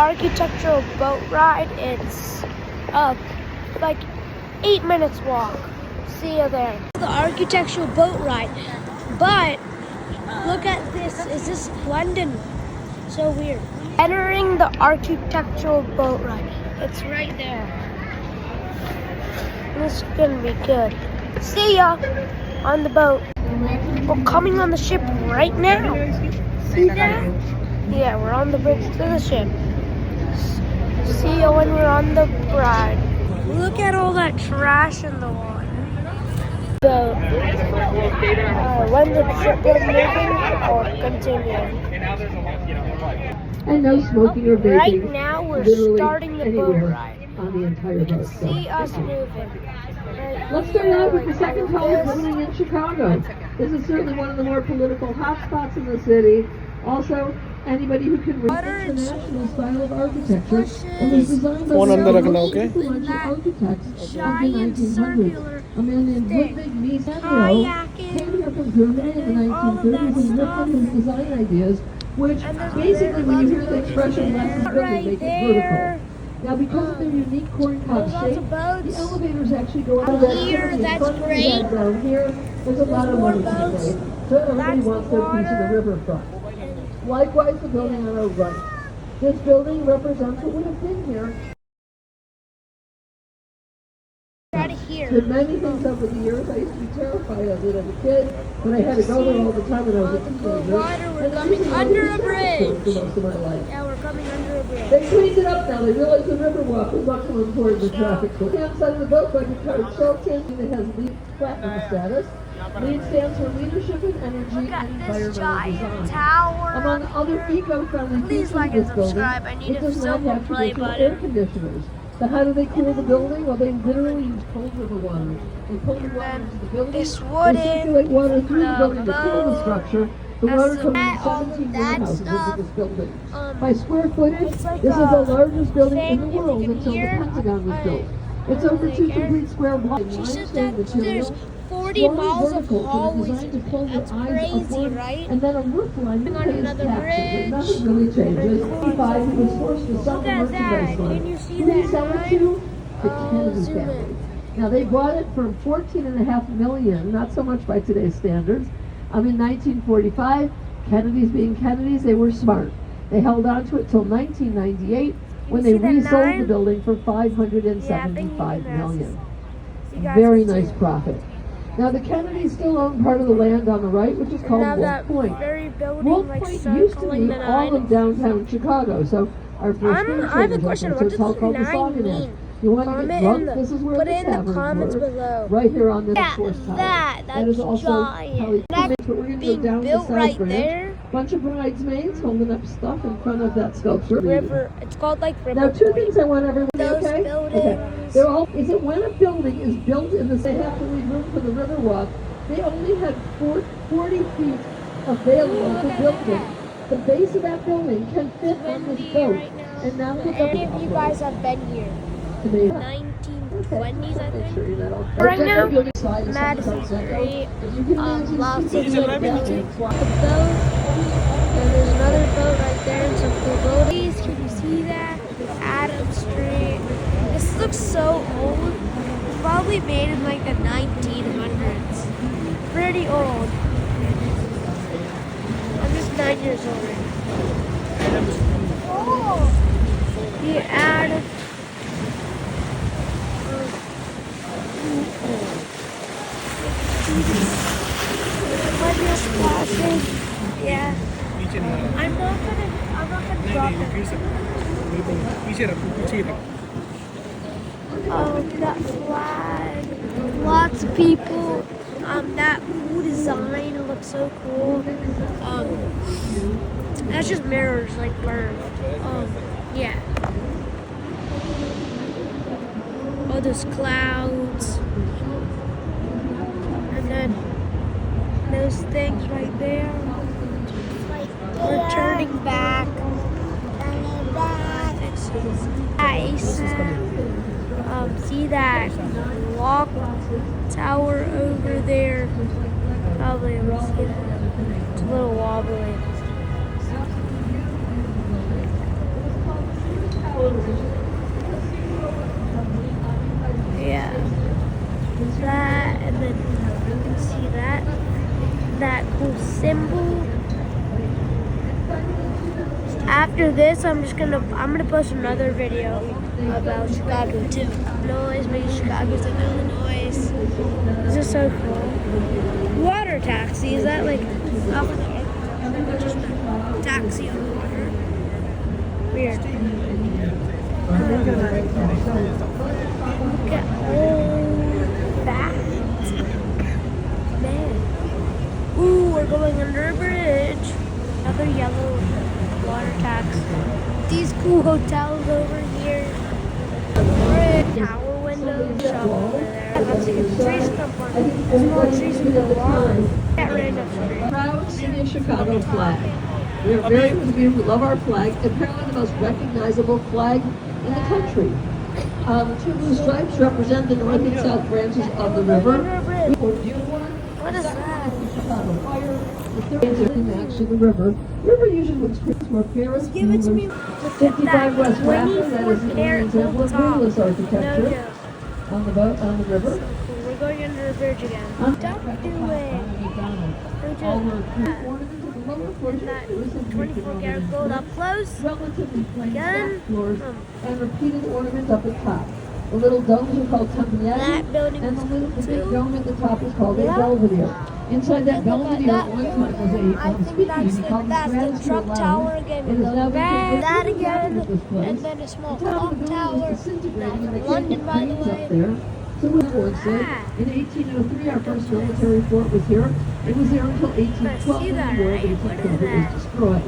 Architectural boat ride. It's like 8 minutes walk. See you there. The architectural boat ride. But look at this. Is this London? So weird. Entering the architectural boat ride. It's right there. This is gonna be good. See ya on the boat. We're coming on the ship right now. See that? Yeah, we're on the bridge to the ship. See you when we're on the ride. Look at all that trash in the water. So, when the ship is moving or continuing. And no smoking or vaping. Right now we're starting the boat ride. On the entire boat. See us moving. Let's start out with the second tallest building in Chicago. This is certainly one of the more political hotspots in the city. Also, anybody who can read international style of architecture and was designed by one of the most influential architects of the 1900s. A man named Ludwig Mies van der came here from Germany in the 1930s and ripped on his design ideas, which basically, when you hear the expression "less is building," make it vertical. Now, because of their unique corncob shape, the elevators actually go out here. That's great. Down here, there's a lot of money to be made. So everybody wants their piece of the riverfront. Likewise, the building on our right. This building represents what would have been here. Did many things over the years. I used to be terrified of it as a kid, but I had to go there all the time when I was a teenager. We're coming under a bridge. For most of my life. Yeah, we're coming under a bridge. They cleaned it up now. They realized the Riverwalk was much more important than traffic. The outside of the boat, like a card Shelton, that has LEED Platinum status. LEED stands for Leadership in Energy and Environmental Design. Tower. Among other eco-friendly features of this building, it does not have traditional air conditioners. So how do they cool the building? Well, they literally use cold river water. They pull the water into the building. They circulate water through the building to cool the structure. The water comes in 17 warehouses into this building. By square footage, this is the largest building in the world until the Pentagon was built. It's over 2 complete square blocks. Limestone material. 40 miles of hallways. Designed to pull the That's eyes crazy, upward, right? and then a roof line that On pays another taxes. bridge. Nothing really changes. 55, it was forced to sell Look the at merchandise that. line. Can you see Who did he that sell it line? to? The Kennedy zoom family. in. Now they bought it for $14.5 million, not so much by today's standards. In 1945, Kennedys being Kennedys, they were smart. They held on to it till 1998 when they see that resold nine? the building for $575 million. Very nice profit. Now the Kennedys still own part of the land on the right, which is called Wolf Point. Wolf Point used to be all of downtown Chicago, so our first I have a question. What does the 9 mean? You want to get drunk? This is where put the it in the taverns comments were. below. Right here on this Yeah, fourth tower. that is also giant. But we're going to go Being down built the South right Branch. there. Bunch of bridesmaids holding up stuff in front of that sculpture. River. It's called like River. Now, two Point. things I want everyone to Those okay? buildings. Okay. They're all, is it when a building is built in the they have to leave room for the Riverwalk, they only had 40 feet available for building. The base of that building can fit on this boat. Right now. And now look up Any of you guys have been here? 1920s, I think. Right now, Madison Street, lots of good buildings. The boat, and there's another boat right there, and some cool buildings. Can you see that? Adam Street. This looks so old. It's probably made in like the 1900s. Pretty old. I'm just 9 years old. Oh! The Adam. Yeah. I'm not gonna drop it. Oh, that flag. Lots of people. That cool design looks so cool. That's just mirrors like burned. Yeah. All those clouds. And then those things right there. We're turning back. Nice. See that walk tower over there? Probably able to see that. It's a little wobbly. Yeah. That, and then you can see that cool symbol. After this, I'm gonna post another video about Chicago too. Illinois, maybe Chicago's in Illinois. This is so cool. Water taxi, is that like up there? Just a taxi on the water. Weird. Look at all that. Man. Ooh, we're going under a bridge. Another yellow water taxi. These cool hotels over here. Bridge, tower windows, shop over there. Let's see, trees come on. Small trees with the lawn. That random street. Proud City of Chicago flag. We are very, we love our flag. Apparently the most recognizable flag in the country. Two blue stripes represent the north and south branches of the river. What is that? Chicago Fire. The third is a match to the river. River usually looks pretty more Paris. Give it to me. 55 West Rapper. That is an example of windlass No architecture joke. on the boat on the river. We're going under a bridge again. Don't do it. All Don't were do ornaments at the lower floors. that 24 karat gold up close. Relatively plain Again. back floors and repeated ornaments up at top. The little domes are called Tagliati, That building and the little big too. dome at the top is called a Yeah. Belvedere. Inside that Look at Belvedere that at one building. time was I a think speakeasy called the that's the Stratosphere truck Lounge. tower again. It is now That become again, this place. and then a small The top clock of the building tower. was disintegrating and they That's can't London, get by the cranes up way. there. So what the Lord said, in 1803 our first military fort was here. It was there until 1812 see when that, the War of right? What is 1812 that? was destroyed.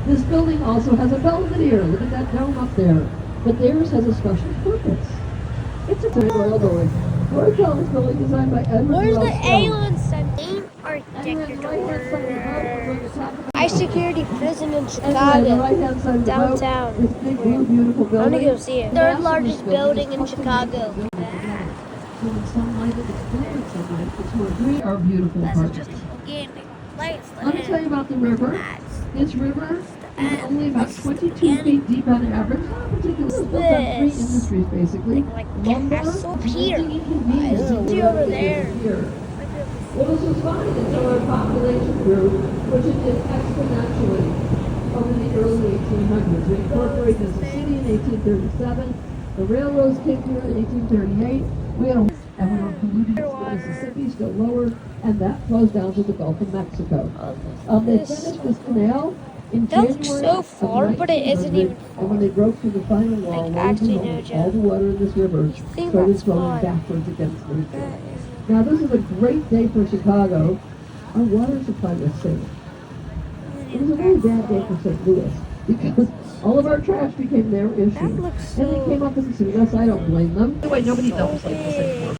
This building also has a Belvedere. Look at that dome up there. But theirs has a special purpose. It's a Royal building. Royal College building designed by Edward Where's Wells the Stone. alien center? And then Architecture the right-hand side of the boat, we're doors. at the top of the High boat. security prison in And then the Chicago. right-hand side of the boat, Downtown. this big blue beautiful I'm building. gonna go see it. The Third massive largest building in custom-made Chicago. building. So when sunlight is exposed sunlight, it's more green. Our beautiful This is apartments. just a beginning. Place. Let me tell you about the river. That's This river is only about 22 feet deep on average. Not particularly. It's built on three This. industries basically. Like Lumber, Castle and Pier. the inconvenience I of see the over river there. here. Well, this was fine until our population grew, which it did exponentially over the early 1800s. We incorporated as a city in 1837. The railroads came here in 1838. We had and we were polluting the Mississippi, still lower, and that flows down to the Gulf of Mexico. They finished this canal in That looks January so of far, but it isn't 1900, even and when they broke through the final wall, Like, lo and actually, behold, no joke. all the water in this river think started that's flowing far. backwards against nature. That is- Now this is a great day for Chicago. Our water supply was saved. It was a really bad day for St. Louis because all of our trash became their issue. That looks And they so came up with success. I don't blame them. Anyway, nobody dumps like this anymore.